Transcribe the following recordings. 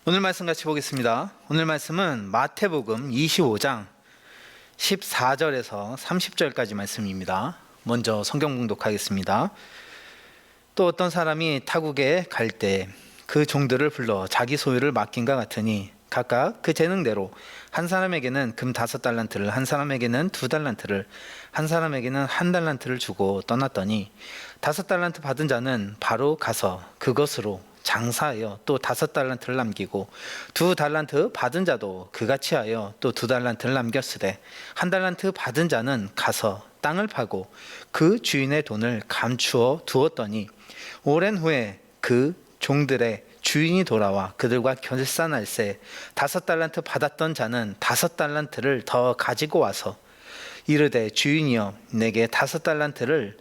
오늘 말씀 같이 보겠습니다. 오늘 말씀은 마태복음 25장 14절에서 30절까지 말씀입니다. 먼저 성경 봉독하겠습니다. 또 어떤 사람이 타국에 갈 때 그 종들을 불러 자기 소유를 맡긴과 같으니 각각 그 재능대로 한 사람에게는 금 5달란트를, 한 사람에게는 2달란트를, 한 사람에게는 1달란트를 주고 떠났더니 5달란트 받은 자는 바로 가서 그것으로 장사하여 또 5달란트를 남기고 2달란트 받은 자도 그같이 하여 또 2달란트를 남겼으되 1달란트 받은 자는 가서 땅을 파고 그 주인의 돈을 감추어 두었더니 오랜 후에 그 종들의 주인이 돌아와 그들과 결산할세 5달란트 받았던 자는 5달란트를 더 가지고 와서 이르되 주인이여 내게 5달란트를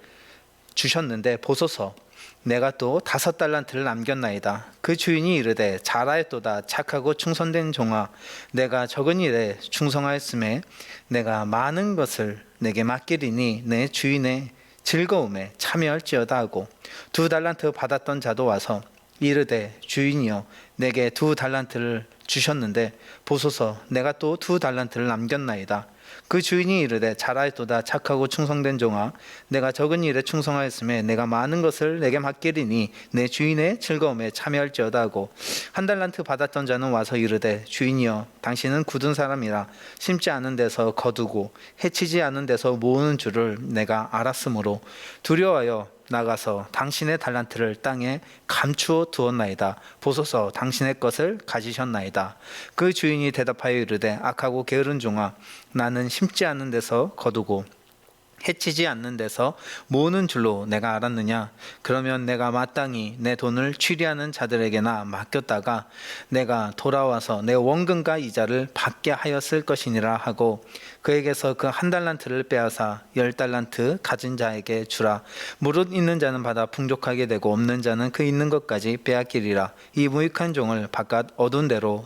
주셨는데 보소서 내가 또 5달란트를 남겼나이다. 그 주인이 이르되 잘하였도다 착하고 충성된 종아 내가 적은 일에 충성하였음에 내가 많은 것을 내게 맡기리니 내 주인의 즐거움에 참여할지어다 하고 2달란트 받았던 자도 와서 이르되 주인이여 내게 2달란트를 주셨는데 보소서 내가 또 2달란트를 남겼나이다. 그 주인이 이르되 잘하였도다 착하고 충성된 종아 내가 적은 일에 충성하였음에 내가 많은 것을 내게 맡기리니 내 주인의 즐거움에 참여할지어다 하고 1달란트 받았던 자는 와서 이르되 주인이여 당신은 굳은 사람이라 심지 않은 데서 거두고 해치지 않은 데서 모으는 줄을 내가 알았으므로 두려워하여 나가서 당신의 달란트를 땅에 감추어 두었나이다. 보소서 당신의 것을 가지셨나이다. 그 주인이 대답하여 이르되 악하고 게으른 종아 나는 심지 않는 데서 거두고 해치지 않는 데서 모으는 줄로 내가 알았느냐. 그러면 내가 마땅히 내 돈을 취리하는 자들에게나 맡겼다가 내가 돌아와서 내 원금과 이자를 받게 하였을 것이니라 하고 그에게서 그 1달란트를 빼앗아 10달란트 가진 자에게 주라. 무릇 있는 자는 받아 풍족하게 되고 없는 자는 그 있는 것까지 빼앗기리라. 이 무익한 종을 바깥 어두운 데로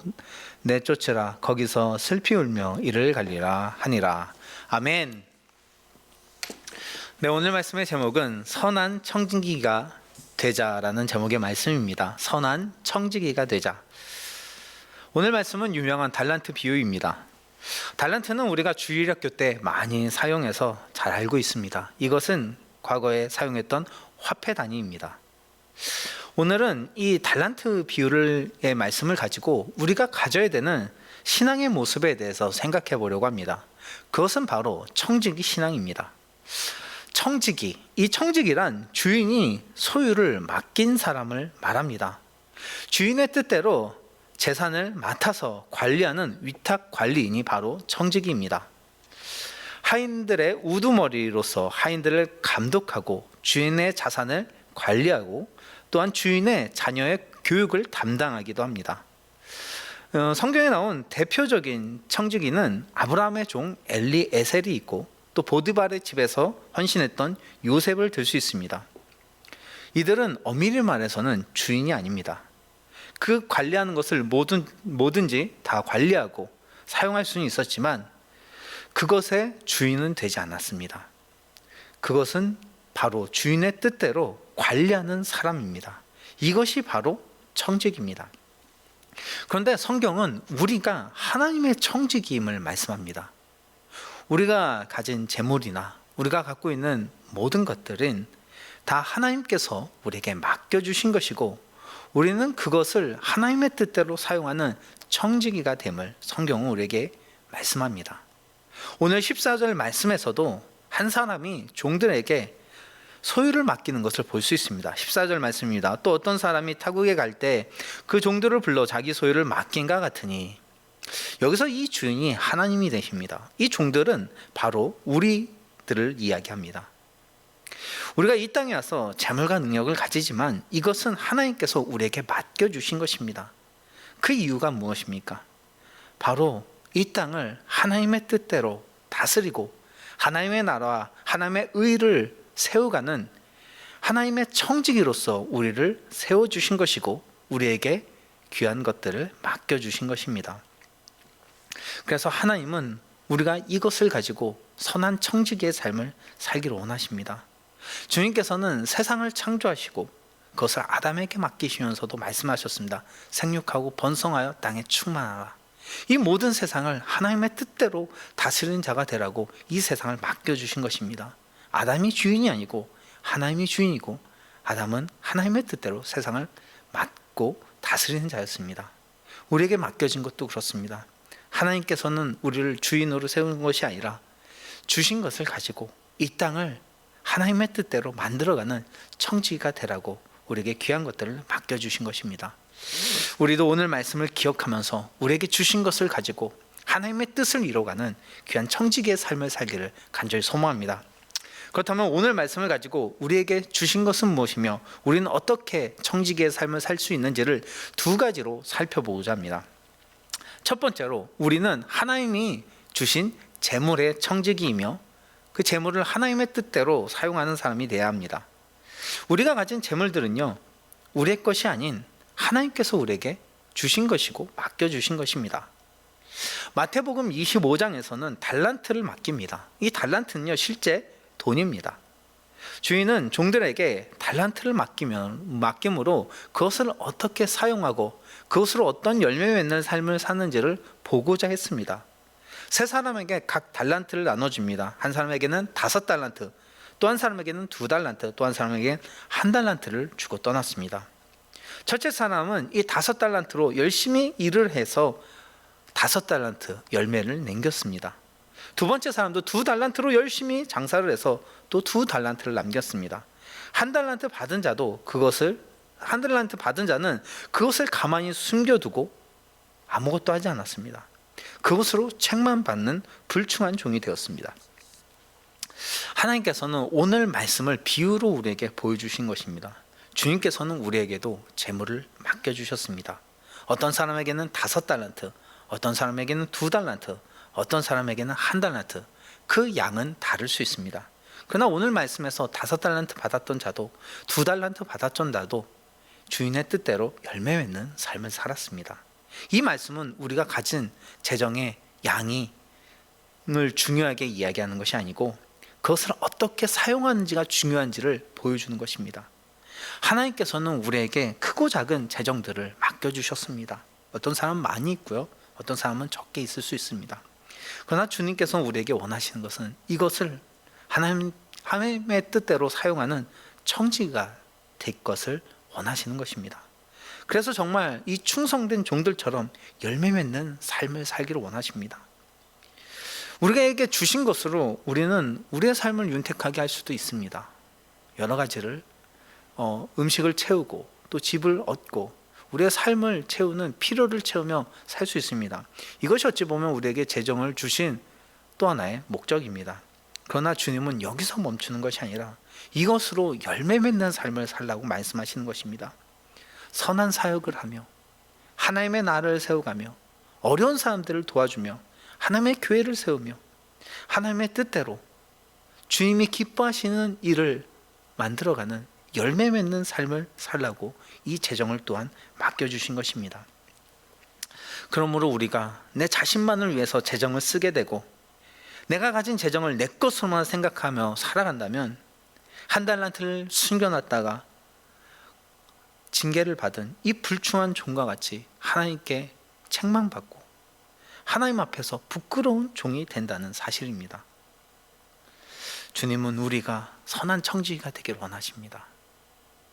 내쫓으라. 거기서 슬피 울며 이를 갈리라 하니라. 아멘. 네, 오늘 말씀의 제목은 선한 청지기가 되자라는 제목의 말씀입니다. 선한 청지기가 되자. 오늘 말씀은 유명한 달란트 비유입니다. 달란트는 우리가 주일학교 때 많이 사용해서 잘 알고 있습니다. 이것은 과거에 사용했던 화폐 단위입니다. 오늘은 이 달란트 비유의 말씀을 가지고 우리가 가져야 되는 신앙의 모습에 대해서 생각해 보려고 합니다. 그것은 바로 청지기 신앙입니다. 청지기, 이 청지기란 주인이 소유를 맡긴 사람을 말합니다. 주인의 뜻대로 재산을 맡아서 관리하는 위탁 관리인이 바로 청지기입니다. 하인들의 우두머리로서 하인들을 감독하고 주인의 자산을 관리하고 또한 주인의 자녀의 교육을 담당하기도 합니다. 성경에 나온 대표적인 청지기는 아브라함의 종 엘리에셀이 있고 또 보디발의 집에서 헌신했던 요셉을 들 수 있습니다. 이들은 엄밀히 말해서는 주인이 아닙니다. 그 관리하는 것을 뭐든지 다 관리하고 사용할 수는 있었지만 그것의 주인은 되지 않았습니다. 그것은 바로 주인의 뜻대로 관리하는 사람입니다. 이것이 바로 청지기입니다. 그런데 성경은 우리가 하나님의 청지기임을 말씀합니다. 우리가 가진 재물이나 우리가 갖고 있는 모든 것들은 다 하나님께서 우리에게 맡겨주신 것이고 우리는 그것을 하나님의 뜻대로 사용하는 청지기가 됨을 성경은 우리에게 말씀합니다. 오늘 14절 말씀에서도 한 사람이 종들에게 소유를 맡기는 것을 볼 수 있습니다. 14절 말씀입니다. 또 어떤 사람이 타국에 갈 때 그 종들을 불러 자기 소유를 맡긴과 같으니 여기서 이 주인이 하나님이 되십니다. 이 종들은 바로 우리들을 이야기합니다. 우리가 이 땅에 와서 재물과 능력을 가지지만 이것은 하나님께서 우리에게 맡겨주신 것입니다. 그 이유가 무엇입니까? 바로 이 땅을 하나님의 뜻대로 다스리고 하나님의 나라와 하나님의 의를 세워가는 하나님의 청지기로서 우리를 세워주신 것이고 우리에게 귀한 것들을 맡겨주신 것입니다. 그래서 하나님은 우리가 이것을 가지고 선한 청지기의 삶을 살기를 원하십니다. 주님께서는 세상을 창조하시고 그것을 아담에게 맡기시면서도 말씀하셨습니다. 생육하고 번성하여 땅에 충만하라. 이 모든 세상을 하나님의 뜻대로 다스리는 자가 되라고 이 세상을 맡겨주신 것입니다. 아담이 주인이 아니고 하나님이 주인이고, 아담은 하나님의 뜻대로 세상을 맡고 다스리는 자였습니다. 우리에게 맡겨진 것도 그렇습니다. 하나님께서는 우리를 주인으로 세우는 것이 아니라 주신 것을 가지고 이 땅을 하나님의 뜻대로 만들어가는 청지기가 되라고 우리에게 귀한 것들을 맡겨주신 것입니다. 우리도 오늘 말씀을 기억하면서 우리에게 주신 것을 가지고 하나님의 뜻을 이뤄가는 귀한 청지기의 삶을 살기를 간절히 소망합니다. 그렇다면 오늘 말씀을 가지고 우리에게 주신 것은 무엇이며 우리는 어떻게 청지기의 삶을 살 수 있는지를 두 가지로 살펴보고자 합니다. 첫 번째로, 우리는 하나님이 주신 재물의 청지기이며 그 재물을 하나님의 뜻대로 사용하는 사람이 되어야 합니다. 우리가 가진 재물들은요, 우리의 것이 아닌 하나님께서 우리에게 주신 것이고 맡겨주신 것입니다. 마태복음 25장에서는 달란트를 맡깁니다. 이 달란트는요, 실제 돈입니다. 주인은 종들에게 달란트를 맡김으로 그것을 어떻게 사용하고 그것으로 어떤 열매 맺는 삶을 사는지를 보고자 했습니다. 세 사람에게 각 달란트를 나눠줍니다. 한 사람에게는 5달란트, 또 한 사람에게는 2달란트, 또 한 사람에게는 1달란트를 주고 떠났습니다. 첫째 사람은 이 5달란트로 열심히 일을 해서 5달란트 열매를 남겼습니다. 두 번째 사람도 2달란트로 열심히 장사를 해서 또 2달란트를 남겼습니다. 1달란트 받은 자도 그것을, 1달란트 받은 자는 그것을 가만히 숨겨두고 아무것도 하지 않았습니다. 그것으로 책만 받는 불충한 종이 되었습니다. 하나님께서는 오늘 말씀을 비유로 우리에게 보여주신 것입니다. 주님께서는 우리에게도 재물을 맡겨주셨습니다. 어떤 사람에게는 5달란트, 어떤 사람에게는 2달란트, 어떤 사람에게는 1달란트, 그 양은 다를 수 있습니다. 그러나 오늘 말씀에서 5달란트 받았던 자도 2달란트 받았던 자도 주인의 뜻대로 열매 맺는 삶을 살았습니다. 이 말씀은 우리가 가진 재정의 양을 중요하게 이야기하는 것이 아니고 그것을 어떻게 사용하는지가 중요한지를 보여주는 것입니다. 하나님께서는 우리에게 크고 작은 재정들을 맡겨주셨습니다. 어떤 사람은 많이 있고요, 어떤 사람은 적게 있을 수 있습니다. 그러나 주님께서는 우리에게 원하시는 것은 이것을 하나님의 뜻대로 사용하는 청지기가 될 것을 원하시는 것입니다. 그래서 정말 이 충성된 종들처럼 열매 맺는 삶을 살기를 원하십니다. 우리에게 주신 것으로 우리는 우리의 삶을 윤택하게 할 수도 있습니다. 여러 가지를 음식을 채우고 또 집을 얻고 우리의 삶을 채우는 필요를 채우며 살 수 있습니다. 이것이 어찌 보면 우리에게 재정을 주신 또 하나의 목적입니다. 그러나 주님은 여기서 멈추는 것이 아니라 이것으로 열매 맺는 삶을 살라고 말씀하시는 것입니다. 선한 사역을 하며 하나님의 나라를 세워가며 어려운 사람들을 도와주며 하나님의 교회를 세우며 하나님의 뜻대로 주님이 기뻐하시는 일을 만들어가는 열매 맺는 삶을 살라고 이 재정을 또한 맡겨주신 것입니다. 그러므로 우리가 내 자신만을 위해서 재정을 쓰게 되고 내가 가진 재정을 내 것으로만 생각하며 살아간다면 1달란트를 숨겨놨다가 징계를 받은 이 불충한 종과 같이 하나님께 책망받고 하나님 앞에서 부끄러운 종이 된다는 사실입니다. 주님은 우리가 선한 청지기가 되길 원하십니다.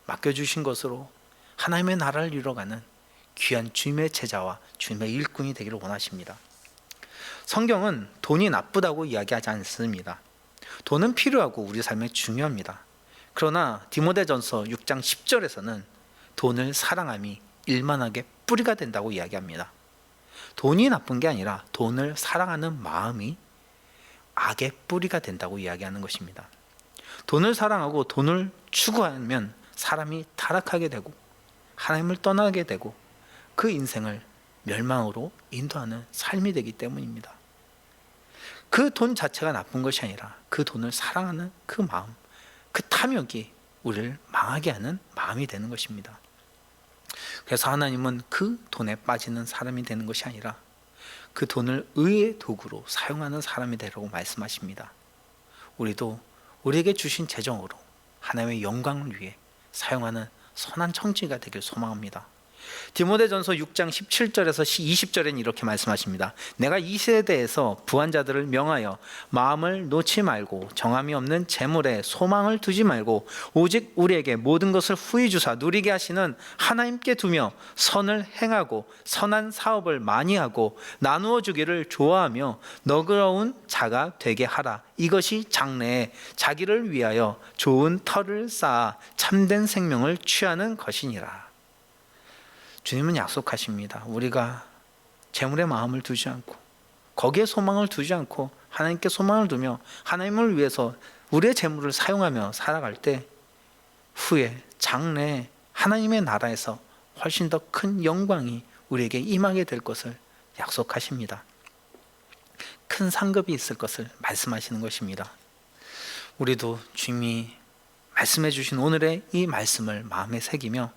맡겨주신 것으로 하나님의 나라를 이뤄가는 귀한 주님의 제자와 주님의 일꾼이 되기를 원하십니다. 성경은 돈이 나쁘다고 이야기하지 않습니다. 돈은 필요하고 우리 삶에 중요합니다. 그러나 디모데전서 6장 10절에서는 돈을 사랑함이 일만하게 뿌리가 된다고 이야기합니다. 돈이 나쁜 게 아니라 돈을 사랑하는 마음이 악의 뿌리가 된다고 이야기하는 것입니다. 돈을 사랑하고 돈을 추구하면 사람이 타락하게 되고 하나님을 떠나게 되고 그 인생을 멸망으로 인도하는 삶이 되기 때문입니다. 그 돈 자체가 나쁜 것이 아니라 그 돈을 사랑하는 그 마음, 그 탐욕이 우리를 망하게 하는 마음이 되는 것입니다. 그래서 하나님은 그 돈에 빠지는 사람이 되는 것이 아니라 그 돈을 의의 도구로 사용하는 사람이 되라고 말씀하십니다. 우리도 우리에게 주신 재정으로 하나님의 영광을 위해 사용하는 선한 청지기가 되길 소망합니다. 디모데전서 6장 17절에서 20절에는 이렇게 말씀하십니다. 내가 이 세대에서 부한 자들을 명하여 마음을 놓지 말고 정함이 없는 재물에 소망을 두지 말고 오직 우리에게 모든 것을 후히 주사 누리게 하시는 하나님께 두며 선을 행하고 선한 사업을 많이 하고 나누어 주기를 좋아하며 너그러운 자가 되게 하라. 이것이 장래에 자기를 위하여 좋은 터를 쌓아 참된 생명을 취하는 것이니라. 주님은 약속하십니다. 우리가 재물에 마음을 두지 않고 거기에 소망을 두지 않고 하나님께 소망을 두며 하나님을 위해서 우리의 재물을 사용하며 살아갈 때 후에 장래에 하나님의 나라에서 훨씬 더 큰 영광이 우리에게 임하게 될 것을 약속하십니다. 큰 상급이 있을 것을 말씀하시는 것입니다. 우리도 주님이 말씀해 주신 오늘의 이 말씀을 마음에 새기며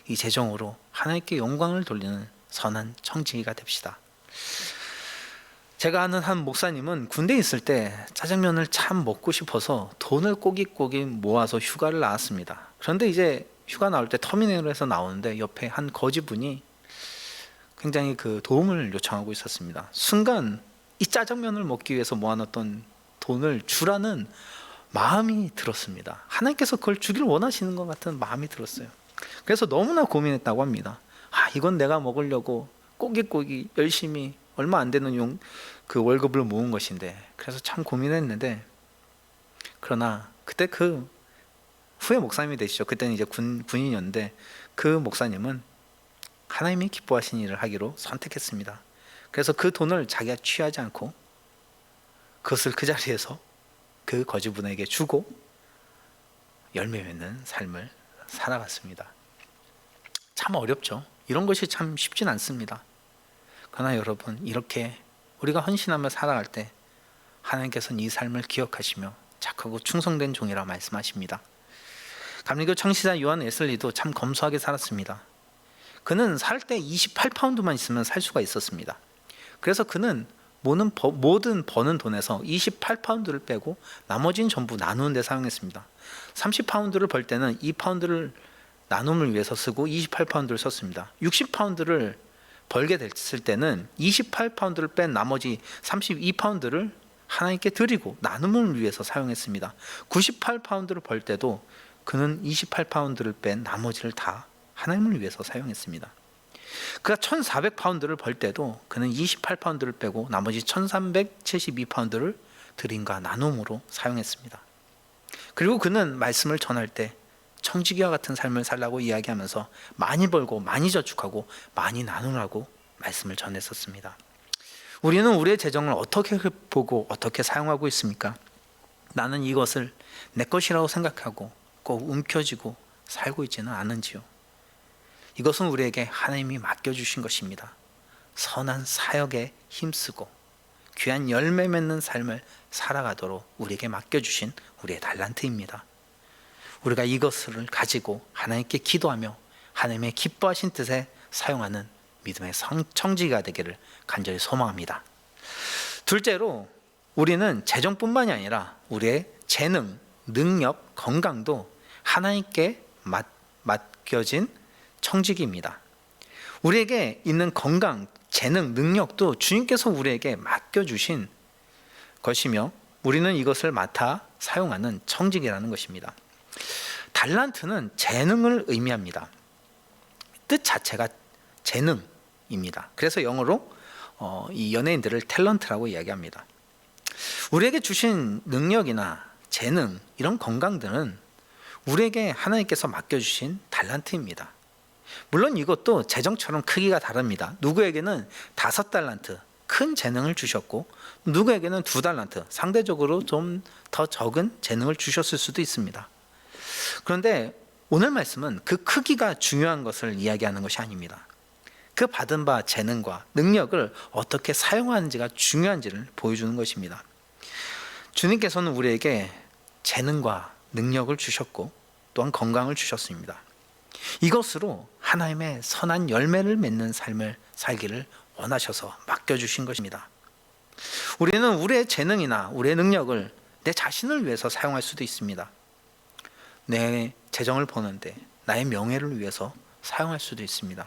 이 재정으로 하나님께 영광을 돌리는 선한 청지기가 됩시다. 제가 아는 한 목사님은 군대에 있을 때 짜장면을 참 먹고 싶어서 돈을 꼬깃꼬깃 모아서 휴가를 나왔습니다. 그런데 이제 휴가 나올 때 터미널에서 나오는데 옆에 한 거지분이 굉장히 그 도움을 요청하고 있었습니다. 순간 이 짜장면을 먹기 위해서 모아놨던 돈을 주라는 마음이 들었습니다. 하나님께서 그걸 주길 원하시는 것 같은 마음이 들었어요. 그래서 너무나 고민했다고 합니다. 이건 내가 먹으려고 꼬깃꼬깃 열심히 얼마 안 되는 그 월급을 모은 것인데, 그래서 참 고민했는데, 그러나 그때 그 후에 목사님이 되시죠. 그때는 이제 군인이었는데 그 목사님은 하나님이 기뻐하신 일을 하기로 선택했습니다. 그래서 그 돈을 자기가 취하지 않고 그것을 그 자리에서 그 거지분에게 주고 열매 맺는 삶을 살아갔습니다. 참 어렵죠. 이런 것이 참 쉽진 않습니다. 그러나 여러분, 이렇게 우리가 헌신하며 살아갈 때 하나님께서는 이 삶을 기억하시며 착하고 충성된 종이라 말씀하십니다. 감리교 창시자 요한 웨슬리도 참 검소하게 살았습니다. 그는 살 때 28파운드만 있으면 살 수가 있었습니다. 그래서 그는 모든 버는 돈에서 28파운드를 빼고 나머지는 전부 나누는 데 사용했습니다. 30파운드를 벌 때는 2파운드를 나눔을 위해서 쓰고 28파운드를 썼습니다. 60파운드를 벌게 됐을 때는 28파운드를 뺀 나머지 32파운드를 하나님께 드리고 나눔을 위해서 사용했습니다. 98파운드를 벌 때도 그는 28파운드를 뺀 나머지를 다 하나님을 위해서 사용했습니다. 그가 1400파운드를 벌 때도 그는 28파운드를 빼고 나머지 1372파운드를 드림과 나눔으로 사용했습니다. 그리고 그는 말씀을 전할 때 청지기와 같은 삶을 살라고 이야기하면서 많이 벌고 많이 저축하고 많이 나누라고 말씀을 전했었습니다. 우리는 우리의 재정을 어떻게 보고 어떻게 사용하고 있습니까? 나는 이것을 내 것이라고 생각하고 꼭 움켜쥐고 살고 있지는 않은지요? 이것은 우리에게 하나님이 맡겨주신 것입니다. 선한 사역에 힘쓰고 귀한 열매 맺는 삶을 살아가도록 우리에게 맡겨주신 우리의 달란트입니다. 우리가 이것을 가지고 하나님께 기도하며 하나님의 기뻐하신 뜻에 사용하는 믿음의 청지기가 되기를 간절히 소망합니다. 둘째로, 우리는 재정뿐만이 아니라 우리의 재능, 능력, 건강도 하나님께 맡겨진 청지기입니다. 우리에게 있는 건강, 재능, 능력도 주님께서 우리에게 맡겨주신 것이며 우리는 이것을 맡아 사용하는 청지기라는 것입니다. 달란트는 재능을 의미합니다. 뜻 자체가 재능입니다. 그래서 영어로 이 연예인들을 탤런트라고 이야기합니다. 우리에게 주신 능력이나 재능, 이런 건강들은 우리에게 하나님께서 맡겨주신 달란트입니다. 물론 이것도 재정처럼 크기가 다릅니다. 누구에게는 5달란트, 큰 재능을 주셨고 누구에게는 2달란트, 상대적으로 좀 더 적은 재능을 주셨을 수도 있습니다. 그런데 오늘 말씀은 그 크기가 중요한 것을 이야기하는 것이 아닙니다. 그 받은 바 재능과 능력을 어떻게 사용하는지가 중요한지를 보여주는 것입니다. 주님께서는 우리에게 재능과 능력을 주셨고 또한 건강을 주셨습니다. 이것으로 하나님의 선한 열매를 맺는 삶을 살기를 원하셔서 맡겨주신 것입니다. 우리는 우리의 재능이나 우리의 능력을 내 자신을 위해서 사용할 수도 있습니다. 내 재정을 버는데 나의 명예를 위해서 사용할 수도 있습니다.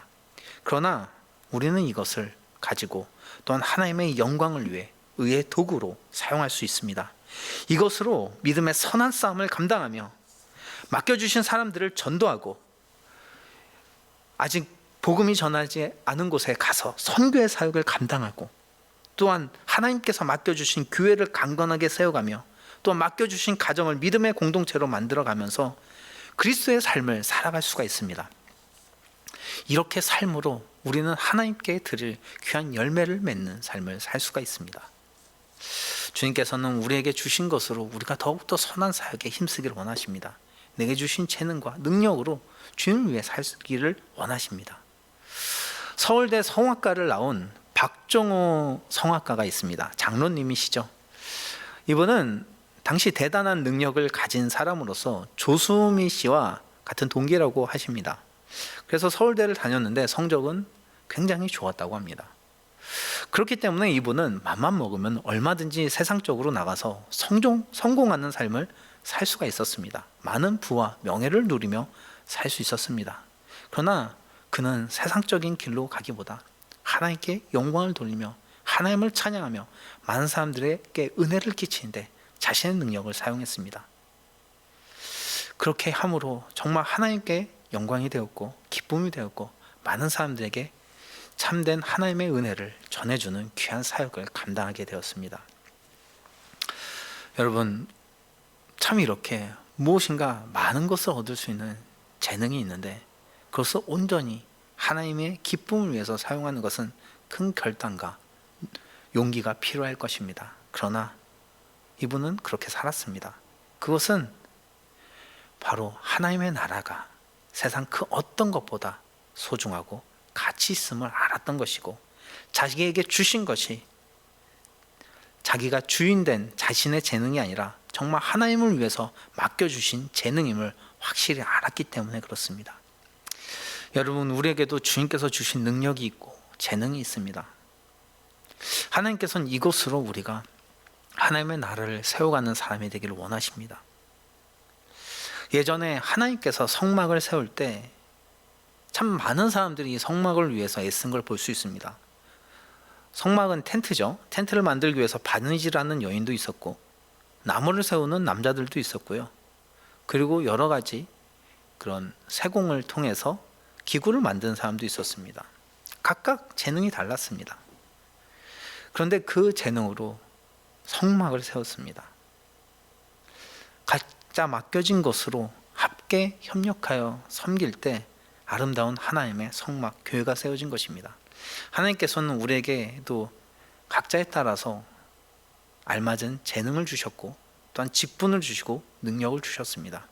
그러나 우리는 이것을 가지고 또한 하나님의 영광을 위해 의의 도구로 사용할 수 있습니다. 이것으로 믿음의 선한 싸움을 감당하며 맡겨주신 사람들을 전도하고 아직 복음이 전하지 않은 곳에 가서 선교의 사역을 감당하고 또한 하나님께서 맡겨주신 교회를 강건하게 세워가며 또 맡겨주신 가정을 믿음의 공동체로 만들어가면서 그리스도의 삶을 살아갈 수가 있습니다. 이렇게 삶으로 우리는 하나님께 드릴 귀한 열매를 맺는 삶을 살 수가 있습니다. 주님께서는 우리에게 주신 것으로 우리가 더욱더 선한 사역에 힘쓰기를 원하십니다. 내게 주신 재능과 능력으로 주님을 위해 살기를 원하십니다. 서울대 성악과를 나온 박종호 성악가가 있습니다. 장로님이시죠. 이분은 당시 대단한 능력을 가진 사람으로서 조수미 씨와 같은 동기라고 하십니다. 그래서 서울대를 다녔는데 성적은 굉장히 좋았다고 합니다. 그렇기 때문에 이분은 맘만 먹으면 얼마든지 세상적으로 나가서 성공하는 삶을 살 수가 있었습니다. 많은 부와 명예를 누리며 살 수 있었습니다. 그러나 그는 세상적인 길로 가기보다 하나님께 영광을 돌리며 하나님을 찬양하며 많은 사람들에게 은혜를 끼치는데 자신의 능력을 사용했습니다. 그렇게 함으로 정말 하나님께 영광이 되었고 기쁨이 되었고 많은 사람들에게 참된 하나님의 은혜를 전해주는 귀한 사역을 감당하게 되었습니다. 여러분, 참 이렇게 무엇인가 많은 것을 얻을 수 있는 재능이 있는데 그것을 온전히 하나님의 기쁨을 위해서 사용하는 것은 큰 결단과 용기가 필요할 것입니다. 그러나 이분은 그렇게 살았습니다. 그것은 바로 하나님의 나라가 세상 그 어떤 것보다 소중하고 가치 있음을 알았던 것이고 자기에게 주신 것이 자기가 주인된 자신의 재능이 아니라 정말 하나님을 위해서 맡겨주신 재능임을 확실히 알았기 때문에 그렇습니다. 여러분, 우리에게도 주님께서 주신 능력이 있고 재능이 있습니다. 하나님께서는 이것으로 우리가 하나님의 나라를 세워가는 사람이 되기를 원하십니다. 예전에 하나님께서 성막을 세울 때 참 많은 사람들이 이 성막을 위해서 애쓴 걸 볼 수 있습니다. 성막은 텐트죠. 텐트를 만들기 위해서 바느질하는 여인도 있었고 나무를 세우는 남자들도 있었고요. 그리고 여러 가지 그런 세공을 통해서 기구를 만든 사람도 있었습니다. 각각 재능이 달랐습니다. 그런데 그 재능으로 성막을 세웠습니다. 각자 맡겨진 것으로 함께 협력하여 섬길 때 아름다운 하나님의 성막, 교회가 세워진 것입니다. 하나님께서는 우리에게도 각자에 따라서 알맞은 재능을 주셨고 또한 직분을 주시고 능력을 주셨습니다.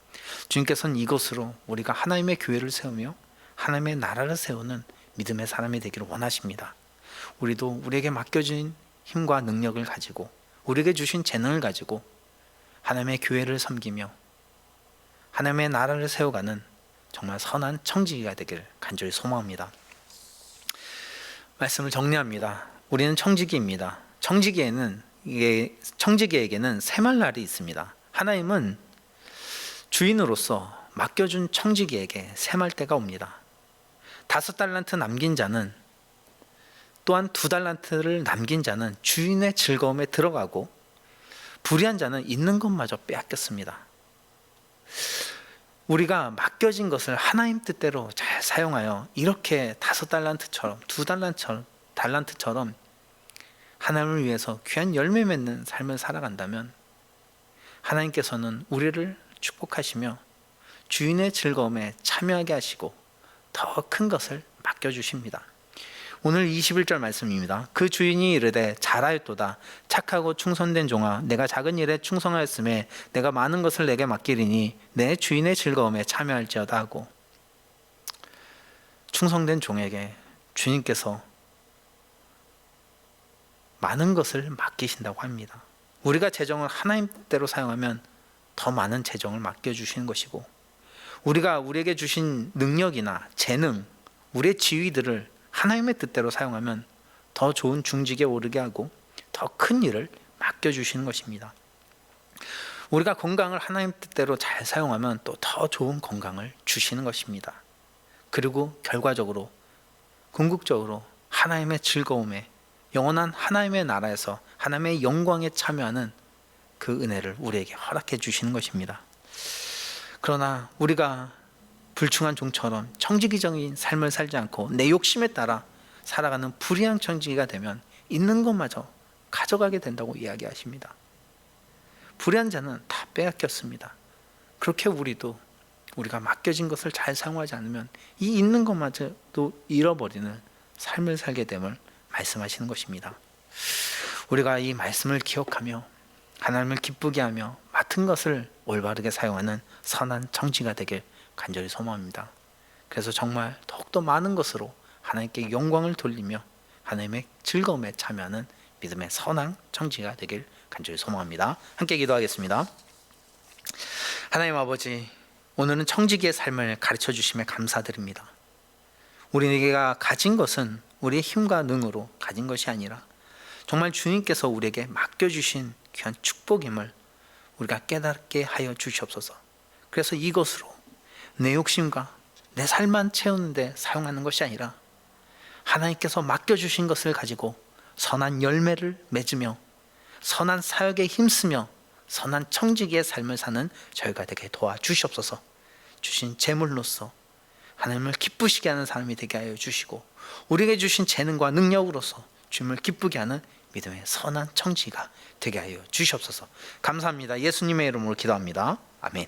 주님께서는 이것으로 우리가 하나님의 교회를 세우며 하나님의 나라를 세우는 믿음의 사람이 되기를 원하십니다. 우리도 우리에게 맡겨진 힘과 능력을 가지고 우리에게 주신 재능을 가지고 하나님의 교회를 섬기며 하나님의 나라를 세워가는 정말 선한 청지기가 되기를 간절히 소망합니다. 말씀을 정리합니다. 우리는 청지기입니다. 청지기에게는 세말 날이 있습니다. 하나님은 주인으로서 맡겨준 청지기에게 세말 때가 옵니다. 5달란트 남긴 자는 또한 2달란트를 남긴 자는 주인의 즐거움에 들어가고 불의한 자는 있는 것마저 빼앗겼습니다. 우리가 맡겨진 것을 하나님 뜻대로 잘 사용하여 이렇게 5달란트처럼 2달란트처럼 하나님을 위해서 귀한 열매 맺는 삶을 살아간다면 하나님께서는 우리를 축복하시며 주인의 즐거움에 참여하게 하시고 더 큰 것을 맡겨주십니다. 오늘 21절 말씀입니다. 그 주인이 이르되 잘하였도다 착하고 충성된 종아 내가 작은 일에 충성하였음에 내가 많은 것을 내게 맡기리니 내 주인의 즐거움에 참여할지어다 하고, 충성된 종에게 주님께서 많은 것을 맡기신다고 합니다. 우리가 재정을 하나님 뜻대로 사용하면 더 많은 재정을 맡겨주시는 것이고 우리가 우리에게 주신 능력이나 재능, 우리의 지위들을 하나님의 뜻대로 사용하면 더 좋은 중직에 오르게 하고 더 큰 일을 맡겨주시는 것입니다. 우리가 건강을 하나님 뜻대로 잘 사용하면 또 더 좋은 건강을 주시는 것입니다. 그리고 결과적으로 궁극적으로 하나님의 즐거움에, 영원한 하나님의 나라에서 하나님의 영광에 참여하는 그 은혜를 우리에게 허락해 주시는 것입니다. 그러나 우리가 불충한 종처럼 청지기적인 삶을 살지 않고 내 욕심에 따라 살아가는 불의한 청지기가 되면 있는 것마저 가져가게 된다고 이야기하십니다. 불의한 자는 다 빼앗겼습니다. 그렇게 우리가 맡겨진 것을 잘 사용하지 않으면 이 있는 것마저도 잃어버리는 삶을 살게 됨을 말씀하시는 것입니다. 우리가 이 말씀을 기억하며 하나님을 기쁘게 하며 맡은 것을 올바르게 사용하는 선한 청지가 되길 간절히 소망합니다. 그래서 정말 더욱더 많은 것으로 하나님께 영광을 돌리며 하나님의 즐거움에 참여하는 믿음의 선한 청지가 되길 간절히 소망합니다. 함께 기도하겠습니다. 하나님 아버지, 오늘은 청지기의 삶을 가르쳐 주심에 감사드립니다. 우리가 가진 것은 우리의 힘과 능으로 가진 것이 아니라 정말 주님께서 우리에게 맡겨주신 귀한 축복임을 우리가 깨닫게 하여 주시옵소서. 그래서 이것으로 내 욕심과 내 삶만 채우는 데 사용하는 것이 아니라 하나님께서 맡겨주신 것을 가지고 선한 열매를 맺으며 선한 사역에 힘쓰며 선한 청지기의 삶을 사는 저희가 되게 도와주시옵소서. 주신 재물로서 하나님을 기쁘시게 하는 사람이 되게 하여 주시고 우리에게 주신 재능과 능력으로서 주님을 기쁘게 하는 믿음의 선한 청지가 되게 하여 주시옵소서. 감사합니다. 예수님의 이름으로 기도합니다. 아멘.